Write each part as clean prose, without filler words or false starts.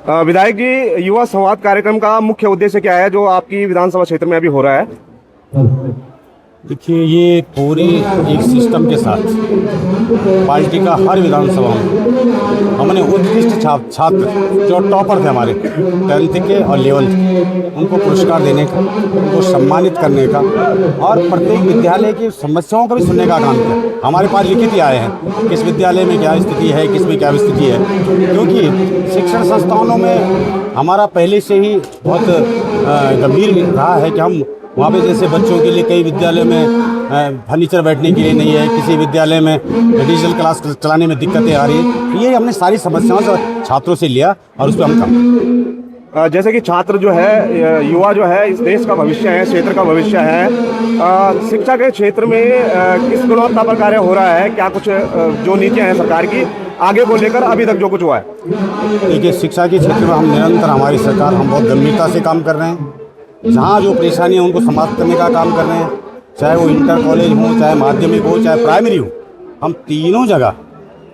विधायक जी, युवा संवाद कार्यक्रम का मुख्य उद्देश्य क्या है जो आपकी विधानसभा क्षेत्र में अभी हो रहा है? देखिए, ये पूरी एक सिस्टम के साथ पार्टी का हर विधानसभा में हमने उत्कृष्ट छात्र जो टॉपर थे हमारे 10th के और 11th, उनको पुरस्कार देने का, उनको सम्मानित करने का और प्रत्येक विद्यालय की समस्याओं का भी सुनने का काम किया। हमारे पास लिखित ही आए हैं किस विद्यालय में क्या स्थिति है, किस में क्या स्थिति है, क्योंकि शिक्षण संस्थानों में हमारा पहले से ही बहुत गंभीर रहा है कि हम वहाँ पे जैसे बच्चों के लिए कई विद्यालयों में फर्नीचर बैठने के लिए नहीं है, किसी विद्यालय में डिजिटल क्लास चलाने में दिक्कतें आ रही है। ये हमने सारी समस्याओं से छात्रों से लिया और उस पर हम काम। जैसे कि छात्र जो है, युवा जो है, इस देश का भविष्य है, क्षेत्र का भविष्य है। शिक्षा के क्षेत्र में किस गुणवत्ता पर कार्य हो रहा है? क्या कुछ जो नीतियाँ हैं सरकार की आगे को लेकर अभी तक जो कुछ हुआ है? देखिए, शिक्षा के क्षेत्र में हम निरंतर, हमारी सरकार, हम बहुत गंभीरता से काम कर रहे हैं। जहाँ जो परेशानी है उनको समाप्त करने का काम कर रहे हैं, चाहे वो इंटर कॉलेज हो, चाहे माध्यमिक हो, चाहे प्राइमरी हो। हम तीनों जगह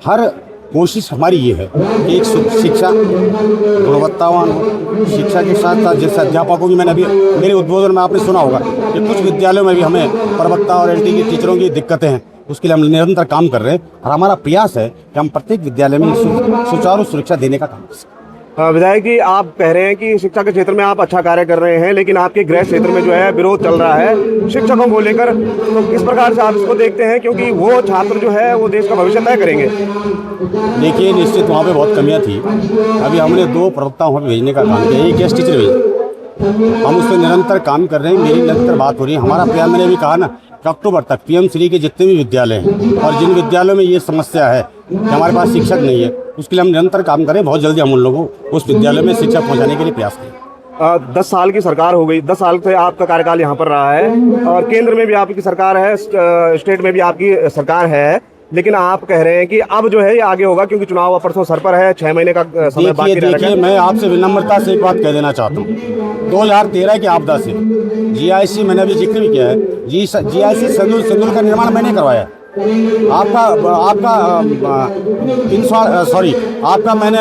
हर कोशिश हमारी ये है कि एक शिक्षा गुणवत्तावान हो। शिक्षा के साथ साथ जैसे अध्यापकों की, मैंने अभी मेरे उद्बोधन में आपने सुना होगा कि कुछ विद्यालयों में भी हमें प्रवक्ता और LT की टीचरों की दिक्कतें हैं, उसके लिए हम निरंतर काम कर रहे हैं और हमारा प्रयास है कि हम प्रत्येक विद्यालय में सुचारू सुरक्षा देने का काम कर सकें। विधायक जी, आप कह रहे हैं कि शिक्षा के क्षेत्र में आप अच्छा कार्य कर रहे हैं, लेकिन आपके गृह क्षेत्र में जो है विरोध चल रहा है शिक्षकों को लेकर, तो किस प्रकार से आप इसको देखते हैं? क्योंकि वो छात्र जो है वो देश का भविष्य तय करेंगे। देखिए, निश्चित वहाँ पे बहुत कमियां थी। अभी हमने 2 प्रवक्ता वहाँ पे भेजने का काम किया, एक गेस्ट टीचर भेजे। हम उस पर निरंतर काम कर रहे हैं, मेरी निरंतर बात हो रही है। हमारा प्रयास, मैंने भी कहा ना कि अक्टूबर तक PM श्री के जितने भी विद्यालय हैं और जिन विद्यालयों में ये समस्या है कि हमारे पास शिक्षक नहीं है, उसके लिए हम निरंतर काम करें। बहुत जल्दी हम उन लोगों को उस विद्यालय में शिक्षा पहुंचाने के लिए प्रयास करें। 10 साल की सरकार हो गई, 10 साल से आपका कार्यकाल यहाँ पर रहा है और केंद्र में भी आपकी सरकार है, स्टेट में भी आपकी सरकार है, लेकिन आप कह रहे हैं कि अब जो है ये आगे होगा क्योंकि चुनाव परसों सर पर है, 6 महीने का समय बाकी रह गया। मैं आपसे विनम्रता से एक बात कह देना चाहता हूँ। 2013 की आपदा से GIC, मैंने अभी जिक्र भी किया है, GIC संदूल का निर्माण मैंने करवाया। आपका मैंने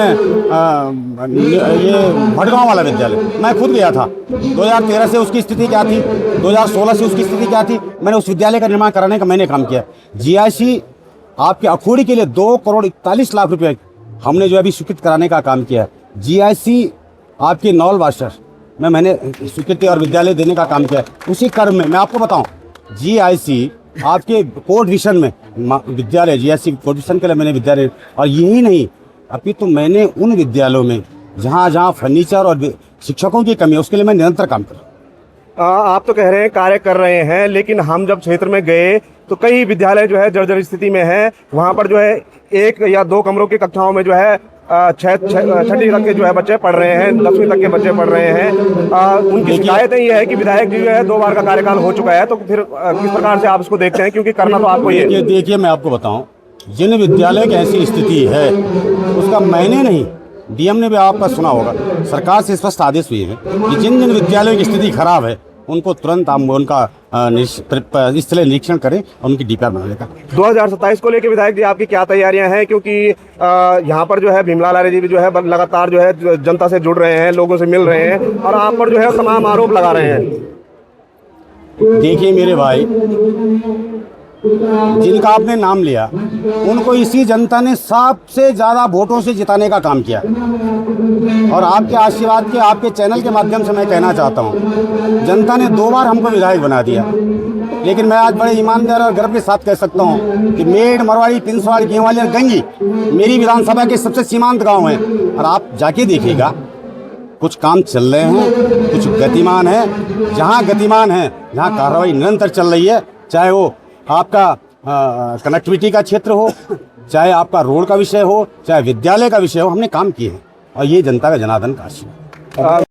ये भटगांव वाला विद्यालय मैं खुद गया था। 2013 से उसकी स्थिति क्या थी, 2016 से उसकी स्थिति क्या थी, मैंने उस विद्यालय का निर्माण कराने का मैंने काम किया। GIC आपके अखोड़ी के लिए 2 करोड़ 41 लाख रुपए हमने जो अभी स्वीकृत कराने का काम किया है। GIC आपके नॉल वास्टर में मैंने स्वीकृति और विद्यालय देने का काम किया है। उसी क्रम में मैं आपको बताऊं, GIC आपके कोर्ट विजन में विद्यालय, GIC कोर्ट विजन के लिए मैंने विद्यालय, और यही नहीं, अभी तो मैंने उन विद्यालयों में जहाँ जहाँ फर्नीचर और शिक्षकों की कमी है उसके लिए मैं निरंतर काम कर रहा हूँ। आप तो कह रहे हैं कार्य कर रहे हैं, लेकिन हम जब क्षेत्र में गए तो कई विद्यालय जो है जर्जर स्थिति में है। वहाँ पर जो है 1 या 2 कमरों की कक्षाओं में जो है 6ठी तक के जो है बच्चे पढ़ रहे हैं, 10वीं तक के बच्चे पढ़ रहे हैं। उनकी शिकायत ये है कि विधायक जी जो है 2 बार का कार्यकाल हो चुका है, तो फिर किस प्रकार से आप इसको देखते हैं? क्योंकि करना तो आपको ही है। देखिए, मैं आपको बताऊं, जिन विद्यालय की ऐसी स्थिति है उसका मैंने नहीं, DM ने भी आपका सुना होगा, सरकार से स्पष्ट आदेश हुए हैं कि जिन जिन विद्यालयों की स्थिति खराब है उनको तुरंत हम उनका स्थलीय निरीक्षण करें और उनकी DPR बनाने का। 2027 को लेकर विधायक जी आपकी क्या तैयारियां हैं? क्योंकि यहाँ पर जो है भीमलाल आर्य जी भी जो है लगातार जो है जनता से जुड़ रहे हैं, लोगों से मिल रहे हैं और आप पर जो है तमाम आरोप लगा रहे हैं। देखिए मेरे भाई, जिनका आपने नाम लिया उनको इसी जनता ने सबसे ज़्यादा वोटों से जिताने का काम किया और आपके आशीर्वाद के, आपके चैनल के माध्यम से मैं कहना चाहता हूं, जनता ने 2 बार हमको विधायक बना दिया। लेकिन मैं आज बड़े ईमानदार और गर्व के साथ कह सकता हूं कि मेड़, मरवाड़ी, पिंसवाड़, गेवाली और गंगी मेरी विधानसभा के सबसे सीमांत गाँव हैं और आप जाके देखिएगा कुछ काम चल रहे हैं, कुछ गतिमान है। जहाँ गतिमान है, जहाँ कार्रवाई निरंतर चल रही है, चाहे वो आपका कनेक्टिविटी का क्षेत्र हो, चाहे आपका रोड का विषय हो, चाहे विद्यालय का विषय हो, हमने काम किए हैं और ये जनता का जनार्दन का आशीर्वाद।